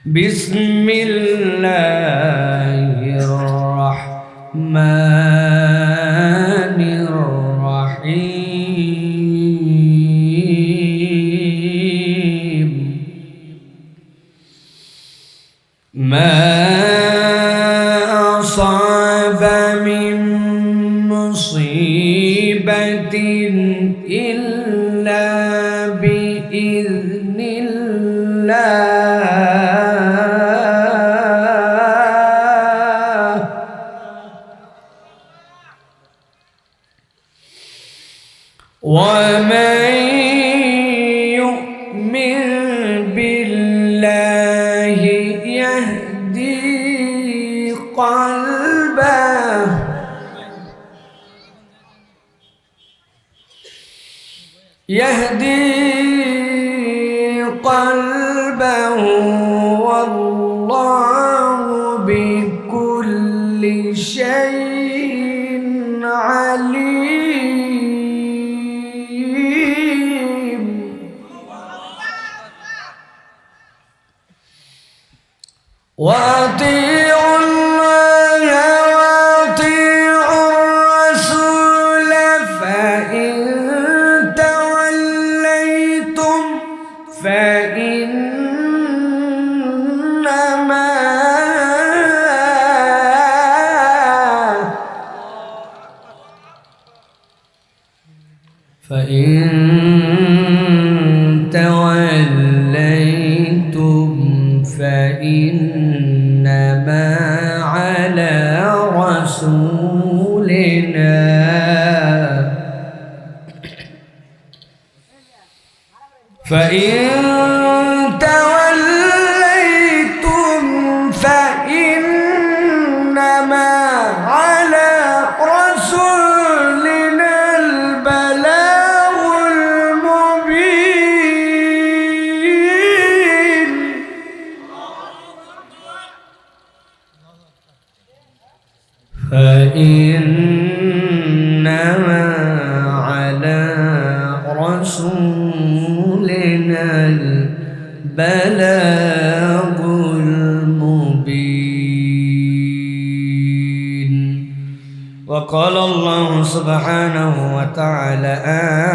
بسم الله الرحمن الرحيم ما أصاب من مصيبة إلا بإذن الله ومن يؤمن بالله يهدي قلبه والله بكل شيء عليم وأطيعوا الله وأطيعوا الرسول فإن توليتم فإنما على رسولنا البلاغ المبين فإنما على رسولنا البلاغ المبين وقال الله سبحانه وتعالى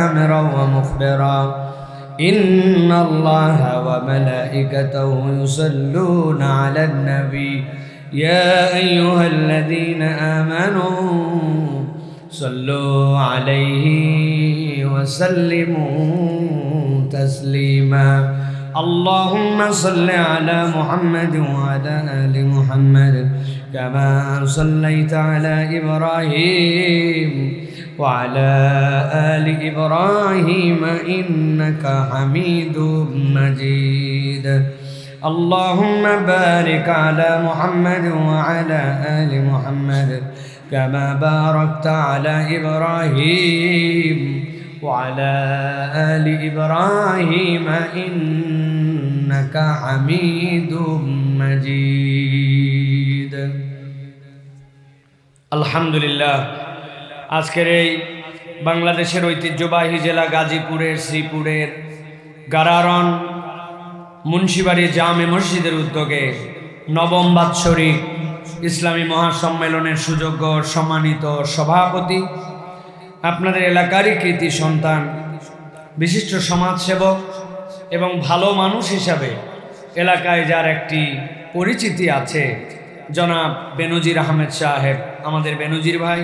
آمرا ومخبرا إن الله وملائكته يصلون على النبي يا أيها الذين آمنوا صلوا عليه وسلموا تسليما اللهم صل على محمد وعلى آل محمد كما صليت على إبراهيم وعلى آل إبراهيم إنك حميد مجيد اللهم بارك على محمد وعلى آل محمد كما باركت على إبراهيم وعلى آل إبراهيم إنك حميد مجيد আলহামদুলিল্লাহ আজকের এই বাংলাদেশের ঐতিহ্যবাহী জেলা গাজীপুরের শ্রীপুরের গারারন মুন্সিবাড়ি জামে মসজিদের উদ্যোগে নবম বাৎসরিক ইসলামী মহাসম্মেলনের সুযোগ্য সম্মানিত সভাপতি আপনাদের এলাকারই কৃতি সন্তান বিশিষ্ট সমাজসেবক এবং ভালো মানুষ হিসাবে এলাকায় যার একটি পরিচিতি আছে জনাব বেনজির আহমেদ সাহেব আমাদের বেনজির ভাই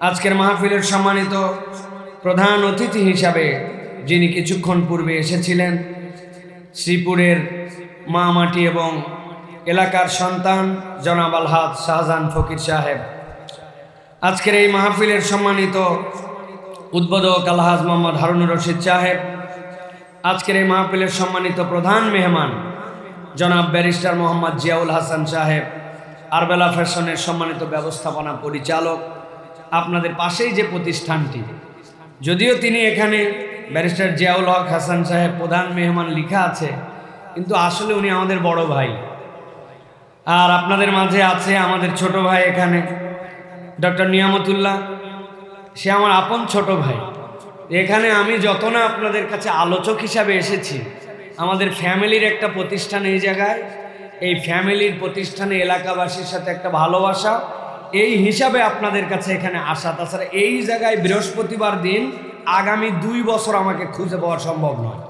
আজকের মাহফিলের সম্মানিত প্রধান অতিথি হিসাবে যিনি কিছুক্ষণ পূর্বে এসেছিলেন শ্রীপুরের মা মাটি এবং এলাকার সন্তান জনাব আলহাজ শাহজাহান ফকির সাহেব আজকের এই মাহফিলের সম্মানিত উদ্বোধক আলহাজ মোহাম্মদ হারুনুর রশিদ সাহেব আজকের এই মাহফিলের সম্মানিত প্রধান মেহমান জনাব ব্যারিস্টার মোহাম্মদ জিয়াউল হাসান সাহেব আরবেলা ফ্যাশনের সম্মানিত ব্যবস্থাপনা পরিচালক আপনাদের পাশেই যে প্রতিষ্ঠানটি যদিও তিনি এখানে ব্যারিস্টার জিয়াউল হক হাসান সাহেব প্রধান মেহমান লেখা আছে কিন্তু আসলে উনি আমাদের বড় ভাই আর আপনাদের মাঝে আছে আমাদের ছোট ভাই এখানে ডক্টর নিয়ামতুল্লাহ সে আমার আপন ছোট ভাই এখানে আমি যত না আপনাদের কাছে আলোচক হিসাবে এসেছি আমাদের ফ্যামিলির একটা প্রতিষ্ঠান এই জায়গায়, এই ফ্যামিলির প্রতিষ্ঠানে এলাকাবাসীর সাথে একটা ভালোবাসা, এই হিসাবে আপনাদের কাছে এখানে আসা। তাছাড়া এই জায়গায় বৃহস্পতিবার দিন আগামী 2 বছর আমাকে খুঁজে পাওয়া সম্ভব নয়,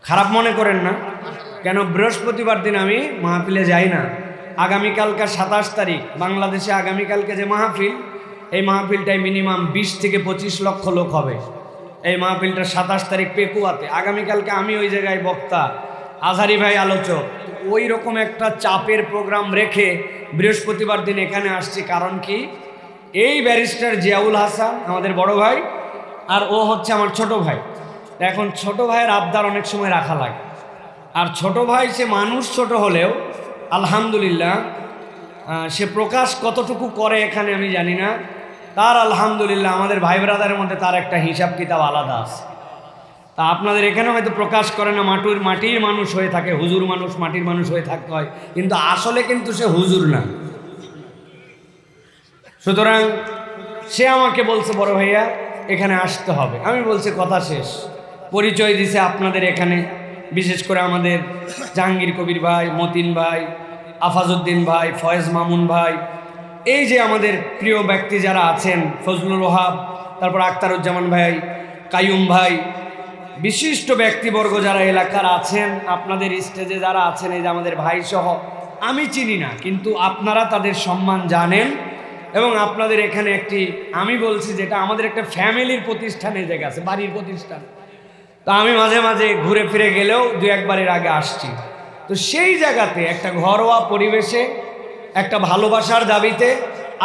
খারাপ মনে করেন না। কেন বৃহস্পতিবার দিন আমি মাহফিলে যাই না। আগামীকালকে 27 তারিখ বাংলাদেশে আগামীকালকে যে মাহফিল, এই মাহফিলটায় মিনিমাম 20 থেকে 25 লক্ষ লোক হবে। এই মাহফিলটা 27 তারিখ পেকুয়াতে। আগামীকালকে আমি ওই জায়গায় বক্তা, আজহারি ভাই আলোচক। ওই রকম একটা চাপের প্রোগ্রাম রেখে বৃহস্পতিবার দিন এখানে আসছি। কারণ কি, এই ব্যারিস্টার জিয়াউল হাসান আমাদের বড় ভাই, আর ও হচ্ছে আমার ছোট ভাই। এখন ছোট ভাইয়ের আবদার অনেক সময় রাখা লাগে। আর ছোট ভাই সে মানুষ ছোট হলেও আলহামদুলিল্লাহ সে প্রকাশ কতটুকু করে এখানে আমি জানি না। তার আলহামদুলিল্লাহ আমাদের ভাই ব্রাদারের মধ্যে তার একটা হিসাব কিতাব আলাদা আছে। তা আপনাদের এখানে হয়তো প্রকাশ করে না, মাটির মানুষ হয়ে থাকে, হুজুর মানুষ, মাটির মানুষ হয়ে থাকতে হয়, কিন্তু আসলে কিন্তু সে হুজুর না। সুতরাং সে আমাকে বলছে বড় ভাইয়া এখানে আসতে হবে। আমি বলছি কথা শেষ। পরিচয় দিছে আপনাদের এখানে, বিশেষ করে আমাদের জাহাঙ্গীর কবির ভাই, মতিন ভাই, আফাজউদ্দিন ভাই, ফয়েজ মামুন ভাই, এই যে আমাদের প্রিয় ব্যক্তি যারা আছেন, ফজলুল ওহাব, তারপর আখতারুজ্জামান ভাই, কাইয়ুম ভাই, বিশিষ্ট ব্যক্তিবর্গ যারা এলাকার আছেন, আপনাদের স্টেজে যারা আছেন, এই যে আমাদের ভাই সহ, আমি চিনি না কিন্তু আপনারা তাদের সম্মান জানেন। এবং আপনাদের এখানে একটি, আমি বলছি যেটা আমাদের একটা ফ্যামিলির প্রতিষ্ঠানে জায়গা আছে, বাড়ির প্রতিষ্ঠান। তো আমি মাঝে মাঝে ঘুরে ফিরে গেলেও 2-1 বারের আগে আসছি। তো সেই জায়গাতে একটা ঘরোয়া পরিবেশে একটা ভালোবাসার দাবিতে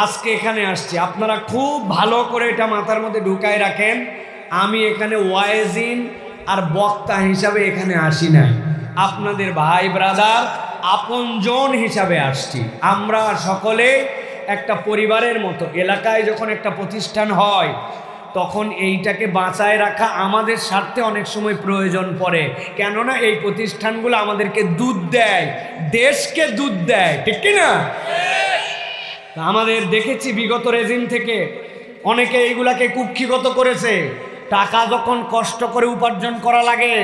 আজকে এখানে আসছি। আপনারা খুব ভালো করে এটা মাথার মধ্যে ঢুকায় রাখেন, আমি এখানে ওয়াইজিন আর বক্তা হিসাবে এখানে আসি নাই, আপনাদের ভাই ব্রাদার আপনজন হিসাবে আসছি। আমরা সকলে একটা পরিবারের মতো। এলাকায় যখন একটা প্রতিষ্ঠান হয় তখন এইটাকে বাঁচায় রাখা আমাদের স্বার্থে অনেক সময় প্রয়োজন পড়ে। কেননা এই প্রতিষ্ঠানগুলো আমাদেরকে দুধ দেয়, দেশকে দুধ দেয়, ঠিক কি না? আমাদের দেখেছি বিগত রেজিম থেকে অনেকে এইগুলাকে কুক্ষিগত করেছে। টাকা যখন কষ্ট করে উপার্জন করা লাগে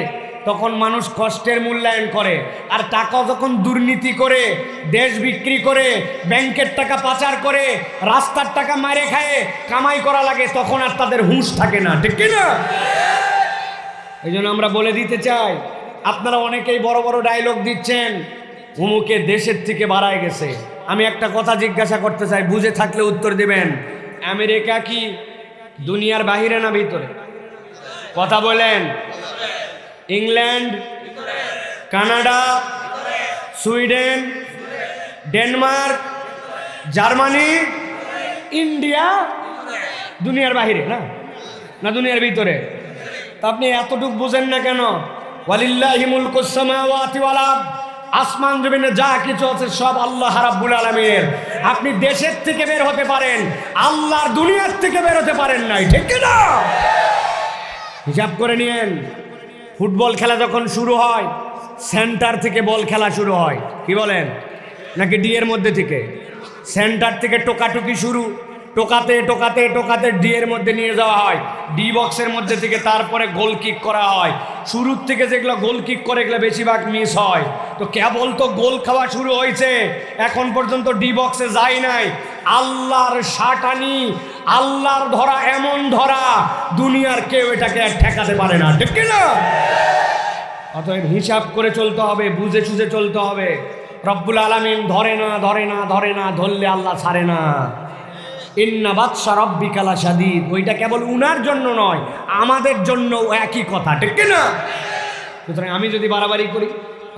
তখন মানুষ কষ্টের মূল্যায়ন করে, আর টাকা যখন দুর্নীতি করে, দেশ বিক্রি করে, ব্যাংকের টাকা পাচার করে, রাস্তার টাকা মারে খায় কামাই করা লাগে, তখন আর তাদের হুঁশ থাকে না, ঠিক কি না? এই জন্য আমরা বলে দিতে চাই, আপনারা অনেকেই বড় বড় ডায়লগ দিচ্ছেন, অমুকে দেশের থেকে বাড়ায় গেছে। আমি একটা কথা জিজ্ঞাসা করতে চাই, বুঝে থাকলে উত্তর দিবেন। আমেরিকা কি দুনিয়ার বাহিরে না ভিতরে? কথা বলেন। England, Canada, Sweden, Denmark, Germany, India দুনিয়ার বাহিরে না, না দুনিয়ার ভিতরে? তা আপনি এতটুকু বুঝেন না কেন? ওয়ালিল্লাহি মুলকুস সামাওয়াতি ওয়াল আরদ, আসমান জমিনে যা কিছু আছে সব আল্লাহ রাব্বুল আলামিনের। আপনি দেশের থেকে বের হতে পারেন, আল্লাহর দুনিয়ার থেকে বের হতে পারেন নাই, ঠিক কি না? হিসাব করে নিয়েন। ফুটবল খেলা যখন শুরু হয় সেন্টার থেকে বল খেলা শুরু হয়, কি বলেন? নাকি ডি এর মধ্যে থেকে? সেন্টার থেকে টোকাটুকি শুরু, টোকাতে টোকাতে টোকাতে ডি এর মধ্যে নিয়ে যাওয়া হয়, ডি বক্সের মধ্যে থেকে তারপরে গোল কিক করা হয়। শুরুর থেকে যেগুলো গোল কিক করে এগুলো বেশিরভাগ মিস হয়। তো কেবল তো গোল খাওয়া শুরু হয়েছে, এখন পর্যন্ত ডি বক্সে যায় নাই। আল্লাহর শাটানি, আল্লাহর ধরা এমন ধরা, দুনিয়ার কেউ এটাকে আর ঠেকাতে পারে না, ঠিক না? অতএব হিসাব করে চলতে হবে, বুঝে সুঝে চলতে হবে। রব্বুল আলামিন ধরে না ধরে না ধরে না, ধরলে আল্লাহ ছাড়ে না। ইন্না বাতশা রাব্বিকা লাশাদীদ, ওইটা কেবল উনার জন্য নয়, আমাদের জন্য একই কথা, ঠিক না? সুতরাং আমি যদি বাড়াবাড়ি করি,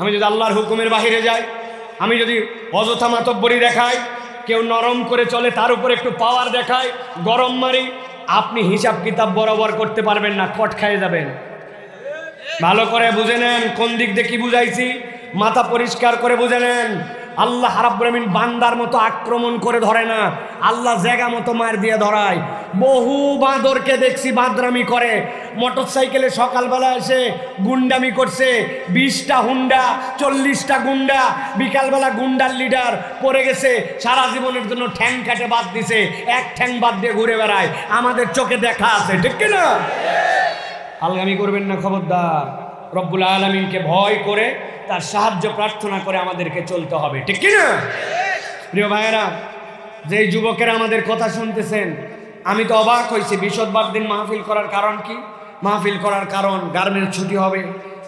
আমি যদি আল্লাহর হুকুমের বাহিরে যাই, আমি যদি অযথা মাতব্বরি দেখাই, কেউ নরম করে চলে তার উপর একটু পাওয়ার দেখায়, গরম মারি, আপনি হিসাব কিতাব বরাবর করতে পারবেন না, কট খাইয়ে যাবেন। ভালো করে বুঝে নেন কোন দিক দিয়ে কি বুঝাইছি, মাথা পরিষ্কার করে বুঝে নেন। আল্লাহ রাব্বুল আমিন বান্দার মতো আক্রমণ করে ধরে না, আল্লাহ জায়গা মতো মার দিয়ে ধরায়। বহু বাঁদরকে দেখছি বাঁদরামি করে, মোটর সাইকেলে সকালবেলা এসে গুন্ডামি করছে, 20টা হুন্ডা 40টা গুন্ডা, বিকালবেলা গুন্ডার লিডার পড়ে গেছে, সারা জীবনের জন্য ঠ্যাং কাটে বাদ দিছে, এক ঠ্যাং বাদ দিয়ে ঘুরে বেড়ায়, আমাদের চোখে দেখা আছে, ঠিক কিনা? আলগামি করবেন না, খবরদার। রব্বুল আলামিনকে ভয় করে তার সাহায্য প্রার্থনা করে আমাদেরকে চলতে হবে, ঠিক কি না? প্রিয় ভাইয়েরা, যেই যুবকেরা আমাদের কথা শুনতেছেন, আমি তো অবাক হয়েছি। বৃহস্পতিবার দিন মাহফিল করার কারণ কি? মাহফিল করার কারণ গার্মেন্ট ছুটি হবে,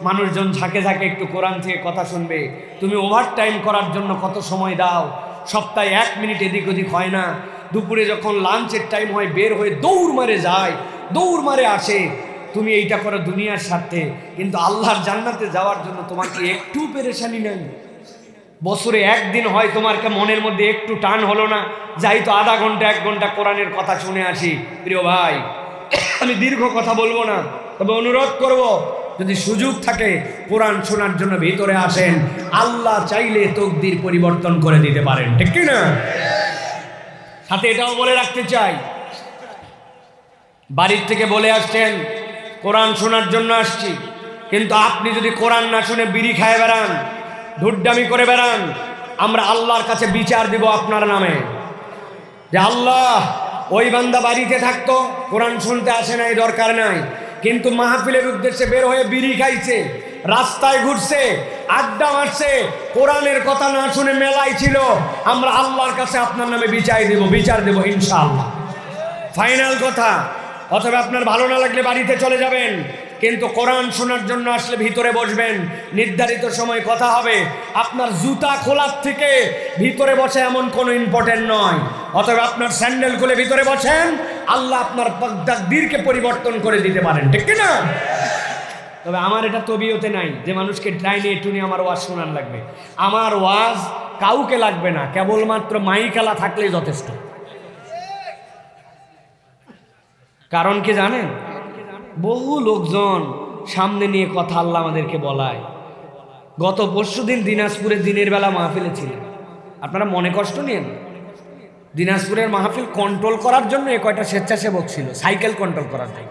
মানুষজন ঝাঁকে ঝাঁকে একটু কোরআন থেকে কথা শুনবে। তুমি ওভার টাইম করার জন্য কত সময় দাও, সপ্তাহে 1 মিনিট এদিক ওদিক হয় না। দুপুরে যখন লাঞ্চের টাইম হয় বের হয়ে দৌড় মারে যায়, দৌড় মারে আসে। তুমি এইটা করো দুনিয়ার স্বার্থে, কিন্তু আল্লাহর জান্নাতে যাওয়ার জন্য তোমাকে একটু পেরেশানি নেই। বছরে 1 দিন হয় তোমারকে মনের মধ্যে একটু টান হলো না, যাই তো আধা ঘন্টা 1 ঘন্টা কোরআনের কথা শুনে আসি। প্রিয় ভাই, আমি দীর্ঘ কথা বলবো না, তবে অনুরোধ করব, যদি সুযোগ থাকে কোরআন শোনার জন্য ভিতরে আসেন। আল্লাহ চাইলে তকদির পরিবর্তন করে দিতে পারেন, ঠিক কি না? সাথে এটাও বলে রাখতে চাই, বাড়ির থেকে বলে আসছেন কোরআন শোনার জন্য আসছি, কিন্তু আপনি যদি কোরআন না শুনে বিড়ি খায় বেড়ান, ঢুড্ডামি করে বেড়ান, আমরা আল্লাহর কাছে বিচার দিব আপনার নামে, যে আল্লাহ ওই বান্দা বাড়িতে থাকতো, কোরআন শুনতে আসে নাই, দরকার নাই, কিন্তু মাহফিলের উদ্দেশ্যে বের হয়ে বিড়ি খাইছে, রাস্তায় ঘুরছে, আড্ডা মারছে, কোরআনের কথা না শুনে মেলায় ছিল, আমরা আল্লাহর কাছে আপনার নামে বিচার দেব ইনশাআল্লাহ। ফাইনাল কথা। অথবা আপনার ভালো না লাগলে বাড়িতে চলে যাবেন, কিন্তু কোরআন শোনার জন্য আসলে ভিতরে বসবেন, নির্ধারিত সময় কথা হবে। আপনার জুতা খোলার থেকে ভিতরে বসে এমন কোনো ইম্পর্টেন্ট নয়। অথবা আপনার স্যান্ডেল খুলে ভিতরে বসেন, আল্লাহ আপনার তাকদীরকে পরিবর্তন করে দিতে পারেন, ঠিক না? তবে আমার এটা তবিয়তে নাই যে মানুষকে ট্রাইনে টুনে আমার ওয়াজ শোনার লাগবে। আমার ওয়াজ কাউকে লাগবে না, কেবলমাত্র মাইকালা থাকলেই যথেষ্ট। কারণ কি জানেন? বহু লোকজন সামনে নিয়ে কথা আল্লাহ আমাদেরকে বলায়। গত পরশুদিন দিনাজপুরে দিনের বেলা মাহফিলে ছিলেন, আপনারা মনে কষ্ট নিয়েন। দিনাজপুরের মাহফিল কন্ট্রোল করার জন্য কয়টা স্বেচ্ছাসেবক ছিল, সাইকেল কন্ট্রোল করার জন্য।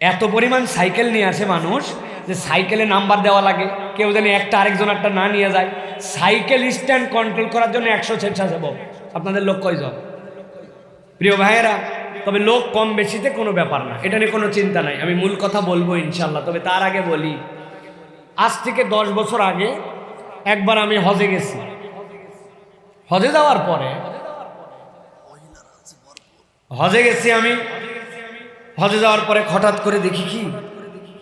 এত পরিমাণ সাইকেল নিয়ে আসে মানুষ যে সাইকেলে নাম্বার দেওয়া লাগে, কেউ যেন একটা আরেকজন একটা না নিয়ে যায়। সাইকেল স্ট্যান্ড কন্ট্রোল করার জন্য 100 স্বেচ্ছাসেবক। আপনাদের লোক কয়জন? প্রিয় ভাইয়েরা, তবে লোক কম বেশিতে কোনো ব্যাপার না, এটা নিয়ে কোনো চিন্তা নাই, আমি মূল কথা বলবো ইনশাল্লাহ। তবে তার আগে বলি, আজ থেকে 10 বছর আগে একবার আমি হজে গেছি। হজে যাওয়ার পরে হজে যাওয়ার পরে হঠাৎ করে দেখি কি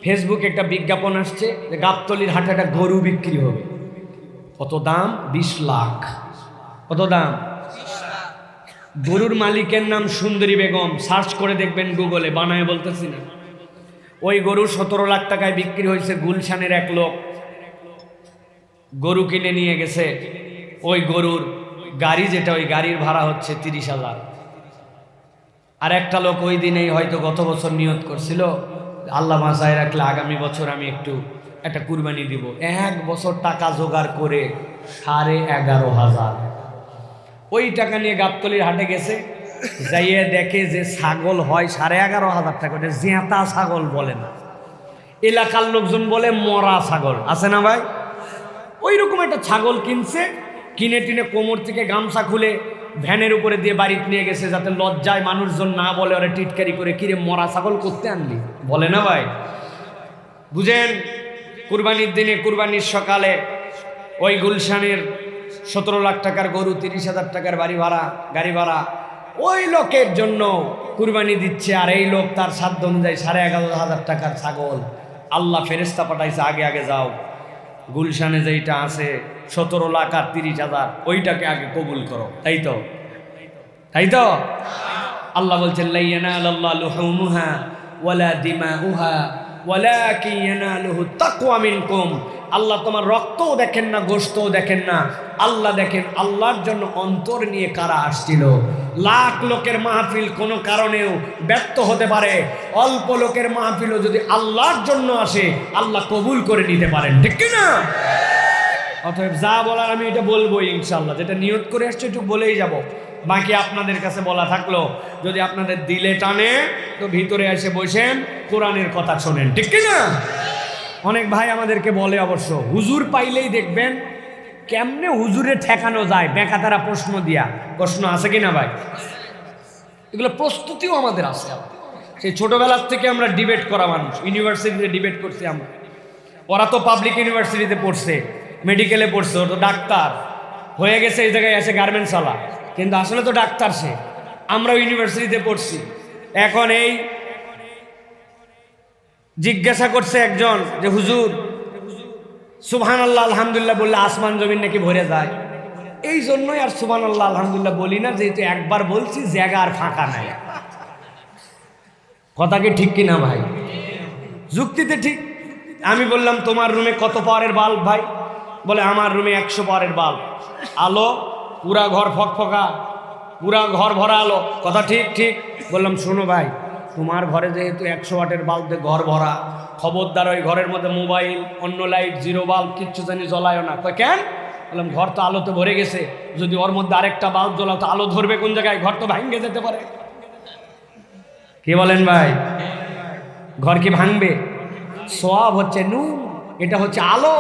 ফেসবুকে একটা বিজ্ঞাপন আসছে যে গাবতলীর হাটে একটা গরু বিক্রি হবে। কত দাম? 20 লাখ। কত দাম? গরুর মালিকের নাম সুন্দরী বেগম। সার্চ করে দেখবেন গুগলে, বানায় বলতেছি না। ওই গরু 17 লাখ টাকায় বিক্রি হয়েছে। গুলশানের এক লোক গরু কিনে নিয়ে গেছে। ওই গরুর গাড়ি যেটা, ওই গাড়ির ভাড়া হচ্ছে 30,000। আর একটা লোক ওই দিনেই হয়তো গত বছর নিয়ত করছিল, আল্লাহ বাঁচায় রাখলে আগামী বছর আমি একটা কুরবানি দিব। 1 বছর টাকা জোগাড় করে 11,500। ওই টাকা নিয়ে গাবতলীর হাটে গেছে, যাইয়ে দেখে যে ছাগল হয় 11,500 টাকা। ওটা জেঁতা ছাগল বলে না, এলাকার লোকজন বলে মরা ছাগল, আছে না ভাই? ওই রকম একটা ছাগল কিনছে, কিনে টিনে কোমর থেকে গামছা খুলে ভ্যানের উপরে দিয়ে বাড়িতে নিয়ে গেছে, যাতে লজ্জায় মানুষজন না বলে ওরা টিটকারি করে, কিরে মরা ছাগল করতে আনলি, বলে না ভাই? বুঝেন, কুরবানির দিনে, কুরবানির সকালে ওই গুলশানের 17 লাখ টাকার গরু, 30,000 টাকার গাড়ি ভাড়া ওই লোকের জন্য কুরবানি দিচ্ছে। আর এই লোক তার সাধ্য অনুযায়ী 11,500 টাকার ছাগল। আল্লাহ ফেরেশতা পাঠাইছে, আগে আগে যাও, গুলশানে যেইটা আছে 17 লাখ আর 30,000, ওইটাকে আগে কবুল করো। তাই তো আল্লাহ বলছেন, লা ইয়ানালাল্লাহু লুহুমুহা ওয়ালা দিমাউহা ওয়ালাকিন ইয়ানালুহু তাকওয়া মিনকুম। আল্লাহ তোমার রক্তও দেখেন না, গোশতও দেখেন না, আল্লাহ দেখেন আল্লাহর জন্য অন্তর নিয়ে কারা আসছিল। লাখ লোকের মাহফিল কোনো কারণেও ব্যর্থ হতে পারে, অল্প লোকের মাহফিলও যদি আল্লাহর জন্য আসে, আল্লাহ কবুল করে নিতে পারেন, ঠিক না? অতএব যা বলার আমি এটা বলবো ইনশাআল্লাহ, যেটা নিয়ত করে আসছে একটু বলেই যাব। বাকি আপনাদের কাছে বলা থাকলো, যদি আপনাদের দিলে টানে তো ভিতরে এসে বসেন, কোরআনের কথা শোনেন, ঠিক না? অনেক ভাই আমাদেরকে বলে, অবশ্য হুজুর পাইলেই দেখবেন কেমনে হুজুরে ঠেকানো যায়, বেকাতারা প্রশ্ন আছে কি না ভাই? এগুলো প্রস্তুতিও আমাদের আছে। সেই ছোটবেলার থেকে আমরা ডিবেট করা মানুষ, ইউনিভার্সিটিতে ডিবেট করছি আমরা। ওরা তো পাবলিক ইউনিভার্সিটিতে পড়ছে, মেডিকেলে পড়ছে, ও তো ডাক্তার হয়ে গেছে, এই জায়গায় এসে গার্মেন্টসওয়ালা, কিন্তু আসলে তো ডাক্তার সে। আমরাও ইউনিভার্সিটিতে পড়ছি। এখন এই জিজ্ঞাসা করছে একজন যে হুজুর সুবহানাল্লাহ আলহামদুলিল্লাহ বললে আসমান জমিন নাকি ভরে যায়। এই জন্যই আর সুবহানাল্লাহ আলহামদুলিল্লাহ বলি না, যেহেতু একবার বলছি জায়গা আর ফাঁকা নাই। কথা কি ঠিক কিনা ভাই? যুক্তিতে ঠিক। আমি বললাম তোমার রুমে কত পাওয়ারের বাল্ব ভাই? বলে আমার রুমে 100 পাওয়ারের বাল্ব, আলো পুরা ঘর ফকফকা, পুরা ঘর ভরা আলো। কথা ঠিক ঠিক। বললাম শোনো ভাই, তোমার ঘরে যেহেতু 100 ওয়াটের বাল্ব দিয়ে ঘর ভরা, খবরদার ওই ঘরের মধ্যে মোবাইল, অন্য লাইট, জিরো বাল্ব কিচ্ছু জানি জ্বলায় না। কয় কেন? বললাম ঘর তো আলোতে ভরে গেছে, যদি ওর মধ্যে আরেকটা বাল্ব জ্বলাও তো আলো ধরবে কোন জায়গায়? ঘর তো ভাঙে যেতে পারে। কি বলেন ভাই? ঘর কি ভাঙবে? সওয়াব হচ্ছে নূর, এটা হচ্ছে আলো।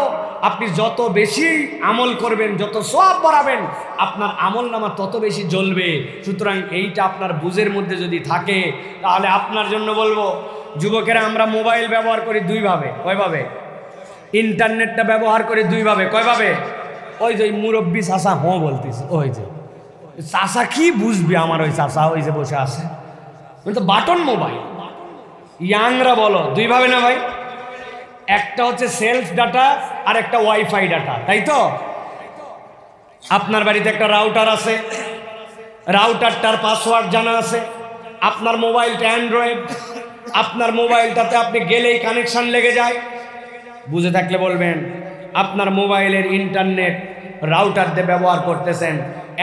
আপনি যত বেশি আমল করবেন, যত সওয়াব বাড়াবেন, আপনার আমল নামা তত বেশি জ্বলবে। সুতরাং এইটা আপনার বুঝের মধ্যে যদি থাকে, তাহলে আপনার জন্য বলবো, যুবকেরা আমরা মোবাইল ব্যবহার করি দুইভাবে। কয়ভাবে? ইন্টারনেটটা ব্যবহার করি দুইভাবে। কয়ভাবে? ওই যে মুরব্বী চাষা হ্যাঁ বলতেছে, ওই যে চাষা কি বুঝবে আমার, ওই চাষা ওই যে বসে আছে, তো বাটন মোবাইল। ইয়াংরা বলো দুইভাবে না ভাই? একটা হচ্ছে সেলফ ডাটা আর একটা ওয়াইফাই ডাটা, তাই তো? আপনার বাড়িতে একটা রাউটার আছে, রাউটারটার পাসওয়ার্ড জানা আছে। আপনার মোবাইলটা অ্যান্ড্রয়েড, আপনার মোবাইলটাতে আপনি গেলেই কানেকশন লেগে যায়। বুঝে থাকলে বলবেন। আপনার মোবাইলের ইন্টারনেট রাউটার দিয়ে ব্যবহার করতেছেন,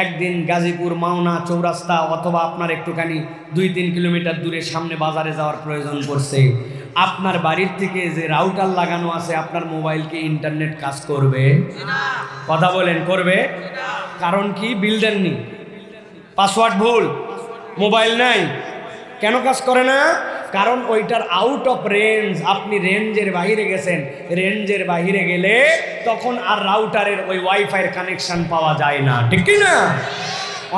একদিন গাজীপুর মাওনা চৌরাস্তা অথবা আপনার একটুখানি 2-3 কিলোমিটার দূরে সামনে বাজারে যাওয়ার প্রয়োজন পড়ছে, আপনার বাড়ির থেকে যে রাউটার লাগানো আছে আপনার মোবাইলকে ইন্টারনেট কাজ করবে? কথা বলেন, করবে? কারণ কি? বিল দেননি, পাসওয়ার্ড ভুল, মোবাইল নাই, কেন কাজ করে না? কারণ ওইটার আউট অফ রেঞ্জ, আপনি রেঞ্জের বাইরে গেছেন। রেঞ্জের বাইরে গেলে তখন আর রাউটারের ওই ওয়াইফাইয়ের কানেকশন পাওয়া যায় না, ঠিক কি না?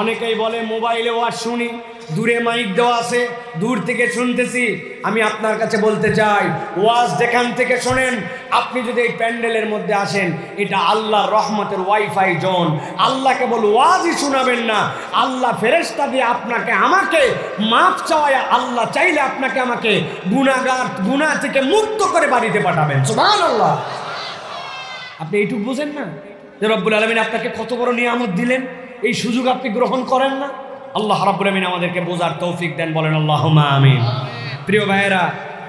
অনেকেই বলে মোবাইলে ওয়াজ শুনি, দূরে মাইক দেওয়া আছে, দূর থেকে শুনতেছি। আমি আপনার কাছে বলতে চাই, ওয়াজ যেখান থেকে শোনেন, আপনি যদি এই প্যান্ডেলের মধ্যে আসেন, এটা আল্লাহর রহমতের ওয়াইফাই জোন। আল্লাহ কেবল ওয়াজই শোনাবেন না, আল্লাহ ফেরেশতা দিয়ে আপনাকে আমাকে মাফ চাওয়ায়, আল্লাহ চাইলে আপনাকে আমাকে গুনাহ থেকে মুক্ত করে বাড়িতে পাঠাবেন। সুবহানাল্লাহ। আপনি এইটুকু বুঝেন না যে রব্বুল আলামিন আপনাকে কত বড় নিয়ামত দিলেন, এই সুযোগ আপনি গ্রহণ করেন না? আল্লাহ রাব্বুল আলামিন আমাদেরকে বোঝার তৌফিক দেন, বলেন আল্লাহুম্মা আমিন। প্রিয় ভাইয়েরা,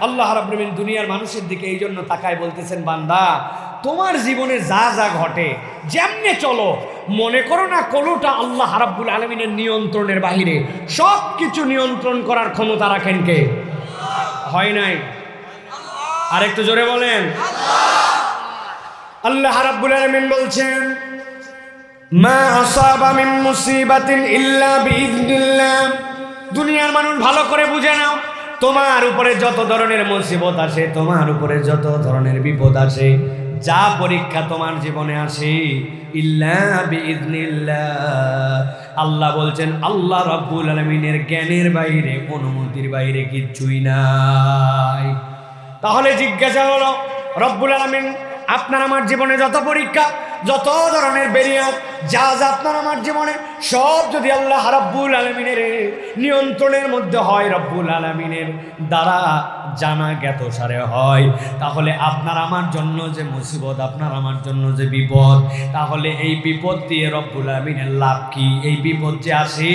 আল্লাহ রাব্বুল আলামিন দুনিয়ার মানুষের দিকে এই জন্য তাকায় বলতেছেন, বান্দা তোমার জীবনে যা যা ঘটে, যেমনে চলো, মনে করো না কোনোটা আল্লাহ রাব্বুল আলামিনের নিয়ন্ত্রণের বাহিরে। সব কিছু নিয়ন্ত্রণ করার ক্ষমতা রাখেন কে? হয় নাই? আরেকটু জোরে বলেন। আল্লাহ রাব্বুল আলামিন বলছেন, মা আসাবা মিন মুসিবাতিন ইল্লা বিইذনিল্লাহ। দুনিয়ার মানুষ ভালো করে বুঝে নাও, তোমার উপরে যত ধরনের মুসিবত আসে, তোমার উপরে যত ধরনের বিপদ আসে, যা পরীক্ষা তোমার জীবনে আসে, ইল্লা বিইذনিল্লাহ। আল্লাহ বলছেন, আল্লাহ রাব্বুল আলামিনের জ্ঞানের বাইরে, অনুমতির বাইরে কিচ্ছুই নাই। তাহলে জিজ্ঞাসা হলো, রব্বুল আলামিন আপনার আমার জীবনে যত পরীক্ষা, যত ধরনের বেরিয়াত, যা যা আপনার আমার জীবনে, সব যদি আল্লাহ রাব্বুল আলামিনের নিয়ন্ত্রণের মধ্যে হয়, রব্বুল আলামিনের দ্বারা জানা জ্ঞাত সারে হয়, তাহলে আপনার আমার জন্য যে মুসিবত, আপনার আমার জন্য যে বিপদ, তাহলে এই বিপদ দিয়ে রব্বুল আলামিনের লাভ কি? এই বিপদ যে আসে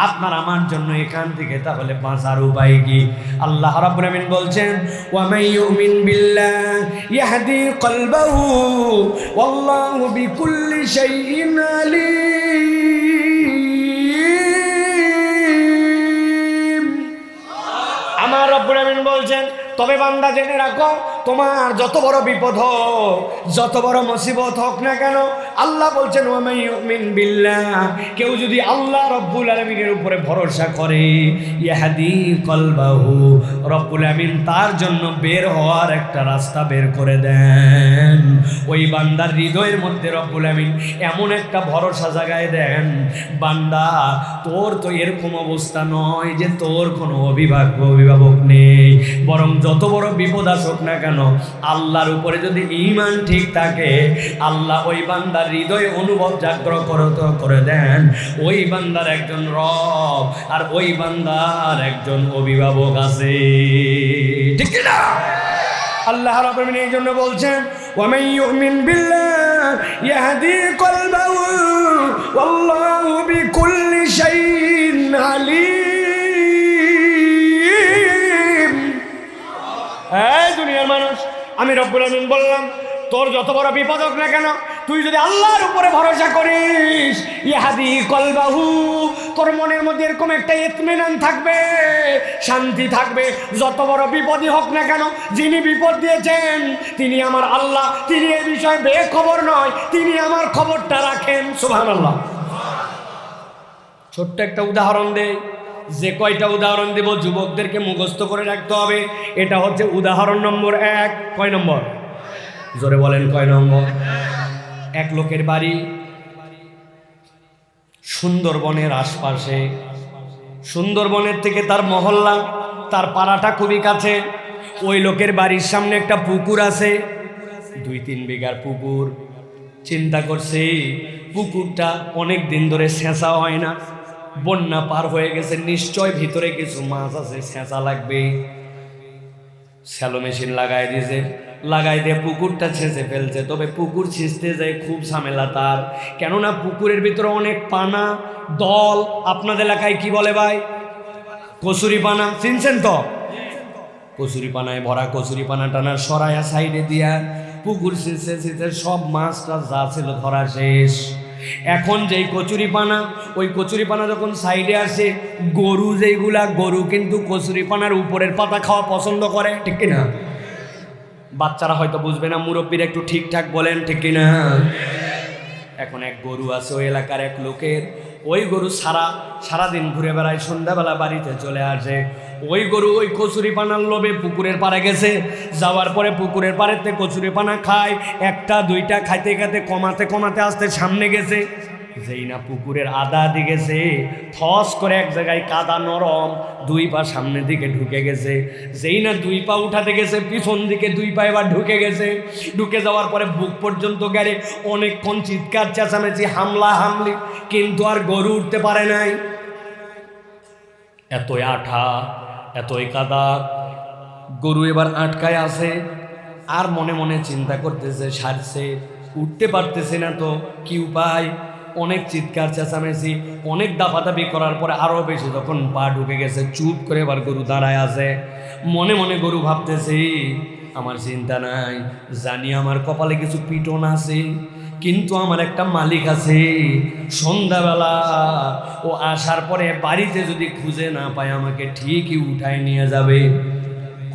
আপনার আমার জন্য, এখান থেকে তাহলে বাঁচার উপায় কি? আল্লাহ রাব্বুল আলামিন বলছেন, ওয়া মান ইউমিন বিল্লাহ ইয়াহদি কলবাহু ওয়াল্লাহু বিকুল্লি শাইইন আলিম। আমার রব্বুল আলামিন বলছেন, তবে বান্দা জেনে রাখো, তোমার যত বড় বিপদ হোক, যত বড় মুসিবত হোক না কেন, আল্লাহ বলছেন ওয়া মান ইউমিন বিল্লাহ, কেউ যদি আল্লাহ রব্বুল আলামিনের উপরে ভরসা করে, ইয়াহদি কলবাহু, রব্বুল আমিন তার জন্য বের হওয়ার একটা রাস্তা বের করে দেন। ওই বান্দার হৃদয়ের মধ্যে রব্বুল আমিন এমন একটা ভরসা জাগায় দেন, বান্দা তোর তো এরকম অবস্থা নয় যে তোর কোনো অভিভাবক নেই, বরং যত বড় বিপদ আসুক না কেন, আল্লাহর উপরে যদি ঈমান ঠিক থাকে, আল্লাহ ওই বান্দার হৃদয়ে অনুভব জাগ্রত করে দেন, ওই বান্দার একজন রব আর ওই বান্দার একজন অভিভাবক আছে। ঠিক কি না? আল্লাহ রাব্বুল আলামিন এই জন্য বলছেন ওয়া মান ইউমিন বিল্লাহ ইয়াহদি কলবাহু ওয়াল্লাহু বিকুল্লি শাইইন আলীম। এই দুনিয়ার মানুষ, আমি রব্বুল আলামিন বললাম তোর যত বড় বিপদ হোক না কেন, তুই যদি আল্লাহর উপরে ভরসা করিস, ইয়াহদি কলবাহু, তোর মনের মধ্যে এরকম একটা ইতমিনান থাকবে, শান্তি থাকবে। যত বড় বিপদই হোক না কেন, যিনি বিপদ দিয়েছেন তিনি আমার আল্লাহ, তিনি এই বিষয়ে বেখবর নয়, তিনি আমার খবরটা রাখেন। সুবহানাল্লাহ। ছোট্ট একটা উদাহরণ দেই, যে কয়টা উদাহরণ দেব যুবকদেরকে মুখস্থ করে রাখতে হবে। এটা হচ্ছে উদাহরণ নম্বর 1। কয় নম্বর? জোরে বলেন, কয় নম্বর? এক লোকের বাড়ি সুন্দরবনের আশপাশে, সুন্দরবনের থেকে তার মহল্লা, তার পাড়াটা খুবই কাছে। ওই লোকের বাড়ির সামনে একটা পুকুর আছে, 2-3 বিঘার পুকুর। চিন্তা করছে পুকুরটা অনেক দিন ধরে সেঁচা হয় না, বন্যা পার হয়ে গেছে, নিশ্চয় ভিতরে কিছু মাছ আছে, সেঁচা লাগবে। স্যালো মেশিন লাগাই দিয়েছে, লাগাই দিয়ে পুকুরটা ছেঁচে ফেলছে। তবে পুকুর ছিঁচতে যায় খুব ঝামেলা তার, কেননা পুকুরের ভিতরে অনেক পানা দল। আপনাদের এলাকায় কি বলে ভাই? কচুরি পানা, চিনছেন তো? কচুরি পানায় ভরা, কচুরি পানা টানা সরাইয়া সাইডে দিয়া পুকুর ছিঁচতে ছিঁচতে সব মাছটা যা ছিল ধরা শেষ। এখন যেই কচুরি পানা, ওই কচুরি পানা যখন সাইডে আসে, গরু যেইগুলা, গরু কিন্তু কচুরি পানার উপরের পাতা খাওয়া পছন্দ করে, ঠিক কিনা? বাচ্চারা হয়তো বুঝবে না, মুরব্বীরা একটু ঠিকঠাক বলেন, ঠিক কিনা? এখন এক গরু আছে ওই এলাকার এক লোকের, ওই গরু সারাদিন ঘুরে বেড়ায়, সন্ধ্যাবেলা বাড়িতে চলে আসে। ওই গরু ওই কচুরি পানার লোভে পুকুরের পাড়ে গেছে, যাওয়ার পরে পুকুরের পাড়েতে কচুরি পানা খায়, 1টা 2টা খাইতে খাইতে কমাতে আসতে সামনে গেছে। যেই না পুকুরের আধা দিকে গেছে, থস করে এক জায়গায় কাদা নরম, 2 পা সামনের দিকে ঢুকে গেছে। যেই না 2 পা উঠাতে গেছে, পিছন দিকে 2 পা এবার ঢুকে গেছে। ঢুকে যাওয়ার পরে বুক পর্যন্ত গেলে অনেকক্ষণ চিৎকার চেঁচামেচি, হামলি, কিন্তু আর গরু উঠতে পারে নাই। এতই আঠা, এতই কাদা, গরু এবার আটকায় আছে। আর মনে মনে চিন্তা করতেছে, সারছে, উঠতে পারতেছে না, তো কি উপায়? অনেক চিৎকার চেঁচামেচি, অনেক দাপাদাপি করার পরে আরও বেশি যখন পা ঢুকে গেছে, চুপ করে এবার গরু দাঁড়ায় আছে। মনে মনে গরু ভাবতেছে, আমার চিন্তা নাই, জানি আমার কপালে কিছু পিটন আছে, কিন্তু আমার একটা মালিক আছে। সন্ধ্যাবেলা ও আসার পরে বাড়িতে যদি খুঁজে না পায়, আমাকে ঠিকই উঠায় নিয়ে যাবে।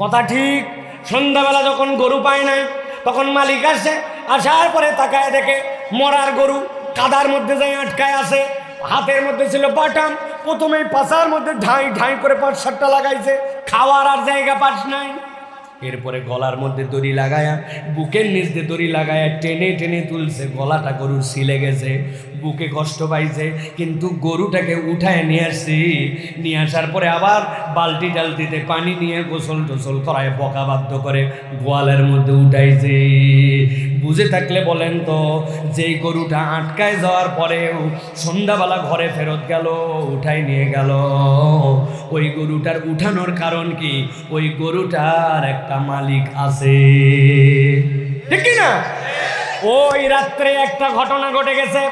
কথা ঠিক। সন্ধ্যাবেলা যখন গরু পায় নাই, তখন মালিক আসে। আসার পরে তাকায় দেখে মরার গরু কাদার মধ্যে যাই আটকায় আছে। হাতের মধ্যে ছিল বাটাম, প্রথমেই পাশার মধ্যে ঢাই করে 5-7টা লাগাইছে, খাওয়ার আর জায়গা পাস নাই। এরপরে গলার মধ্যে দড়ি লাগায়া, বুকের নিচ দিয়ে দড়ি লাগায়া টেনে তুলছে। গলাটা গরুর ছিলে গেছে, বুকে কষ্ট পাইছে, কিন্তু গরুটাকে উঠায় নিয়ে আসছি। নিয়ে আসার পরে আবার বালতি টালতিতে পানি নিয়ে গোসল করায় বকা বাধ্য করে গোয়ালের মধ্যে উঠাইছে। বুঝে থাকলে বলেন তো, যেই গরুটা আটকায় যাওয়ার পরেও সন্ধ্যাবেলা ঘরে ফেরত গেল, উঠাই নিয়ে গেল, ওই গরুটার উঠানোর কারণ কি? ওই গরুটার একটা মালিক আছে, ঠিক না? ওই রাত্রে একটা ঘটনা ঘটে গেছে।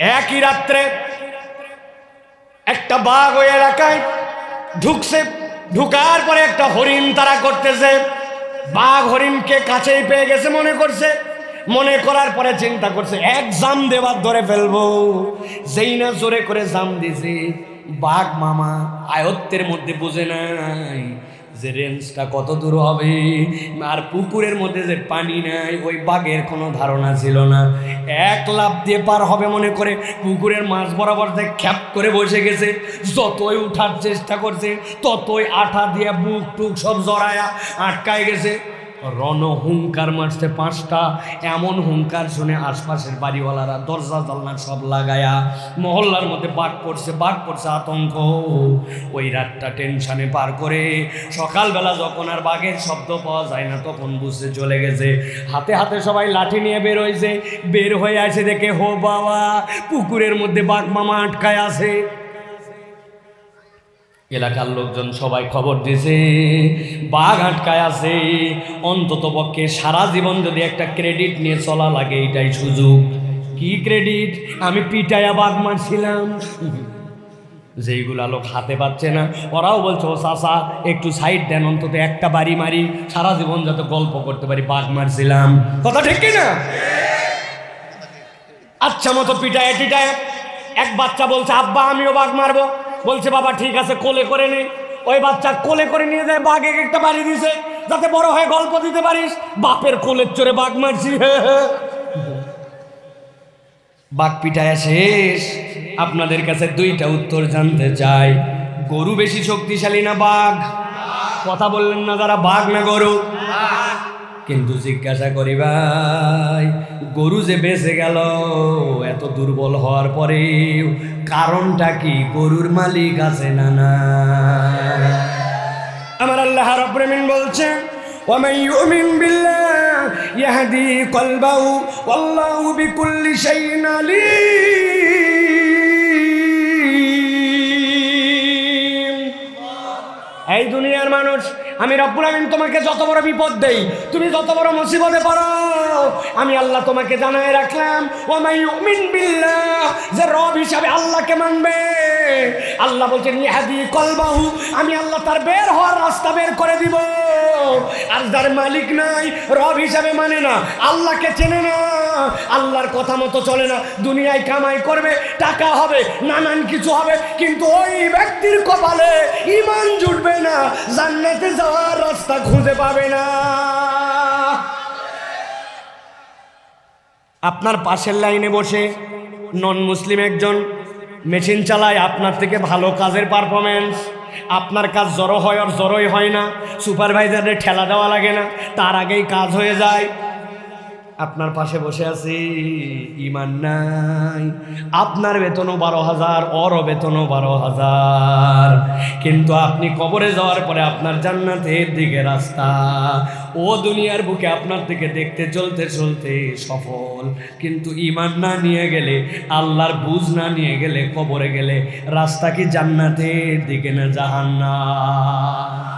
একই রাত্রে একটা বাঘ ওই এলাকায় ঢুকছে। ঢুকার পরে একটা হরিণ তারা করতেছে। বাঘ হরিণকে কাছেই পেয়ে গেছে মনে করছে। মনে করার পরে চিন্তা করছে, এক জাম দেবার ধরে ফেলবো। যেই না জোরে করে জাম দিছে, বাঘ মামা আয়ত্তের মধ্যে বুঝে নাই যে রেঞ্জটা কত দূর হবে, আর পুকুরের মধ্যে যে পানি নাই ওই বাঘের কোনো ধারণা ছিল না। এক লাফ দিয়ে পার হবে মনে করে পুকুরের মাছ বরাবর যে খ্যাপ করে বসে গেছে। যতই উঠার চেষ্টা করছে ততই আঠা দিয়ে বুক টুক সব জড়ায়া আটকায় গেছে। রণ হুঙ্কার মারছে 5টা। এমন হুঙ্কার শুনে আশপাশের বাড়িওয়ালারা দরজা জানলা সব লাগায়া মহল্লার মধ্যে বাঘ পড়ছে আতঙ্ক। ওই রাতটা টেনশনে পার করে সকালবেলা যখন আর বাঘের শব্দ পাওয়া যায় না তখন বুঝতে চলে গেছে। হাতে হাতে সবাই লাঠি নিয়ে বের হয়েছে। বের হয়ে আসে দেখে হো বাবা, পুকুরের মধ্যে বাঘ মামা আটকায় আছে। এলাকার লোকজন সবাই খবর দিয়েছে বাঘ আটকায় আছে। অন্তত পক্ষে সারা জীবন যদি একটা ক্রেডিট নিয়ে চলা লাগে এটাই সুযোগ। কি ক্রেডিট? আমি পিটায়া বাঘ মারছিলাম। যেইগুলা লোক হাতে পাচ্ছে না ওরাও বলছে ও চাচা একটু সাইড দেন, অন্তত একটা বাড়ি মারি, সারা জীবন যাতে গল্প করতে পারি বাঘ মারছিলাম। কথা ঠিক কিনা? আচ্ছা মতো পিটায় টিটায় এক বাচ্চা বলছে আব্বা আমিও বাঘ মারবো। বলছে বাবা ঠিক আছে কোলে করে নে। ওই বাচ্চা কোলে করে নিয়ে যায়, বাঘ একটা বাড়ি দিছে যাতে বড় হয়ে গল্প দিতে পারিস। বাপের কোলের চড়ে বাঘ মারছি। বাঘ পিটায় শেষ। আপনাদের কাছে 2টা উত্তর জানতে চাই, গরু বেশি শক্তিশালী না বাঘ? কথা বললেন না যারা, বাঘ না গরু? কিন্তু জিজ্ঞাসা করি ভাই, গরু যে বেঁচে গেল এত দুর্বল হওয়ার পরে কারণটা কি? গরুর মালিক আছে না না? আমার আল্লাহ রাব্বুল আমিন বলছেন ওয়ামান ইউমিন বিল্লাহ ইয়াহদি কলবাহু ওয়াল্লাহু বিকুল্লি শাইইন আলীম। এই দুনিয়ার মানুষ, আমি রব্বুল আমিন তোমাকে যত বড় বিপদ দেই, তুমি যত বড় মুসিবতে পড়ো, আমি আল্লাহ তোমাকে জানায় রাখলাম ওয়ামান ইউমিন বিল্লাহ, যে রব হিসাবে আল্লাহকে মানবে। আল্লাহ বলছেন ইয়াহদি কলবাহু, আমি আল্লাহ তার বের হওয়ার রাস্তা বের করে দিব। আর যার মালিক নাই, রব হিসাবে মানে না, আল্লাহকে চেনে না, আল্লাহর কথা মতো চলে না, দুনিয়ায় কামাই করবে, টাকা হবে, নানান কিছু হবে, কিন্তু ওই ব্যক্তির কপালে ঈমান জুটবে না, জান্নাতে যাওয়ার রাস্তা খুঁজে পাবে না। আপনার পাশের লাইনে বসে নন মুসলিম একজন মেশিন চালায়, আপনার থেকে ভালো কাজের পারফরমেন্স, আপনার কাজ জড়ো হয় আর জড়োই হয় না, সুপারভাইজারের ঠেলা দেওয়া লাগে না, তার আগেই কাজ হয়ে যায়। আপনার পাশে বসে আছি, ঈমান নাই, আপনার বেতনও 12,000, ওরও বেতনও 12,000, কিন্তু আপনি কবরে যাওয়ার পরে আপনার জান্নাতের দিকে রাস্তা, ও দুনিয়ার বুকে আপনার দিকে দেখতে চলতে চলতে সফল, কিন্তু ঈমান না নিয়ে গেলে, আল্লাহর বুঝ না নিয়ে গেলে, কবরে গেলে রাস্তা কি জান্নাতের দিকে না জাহান্নাম?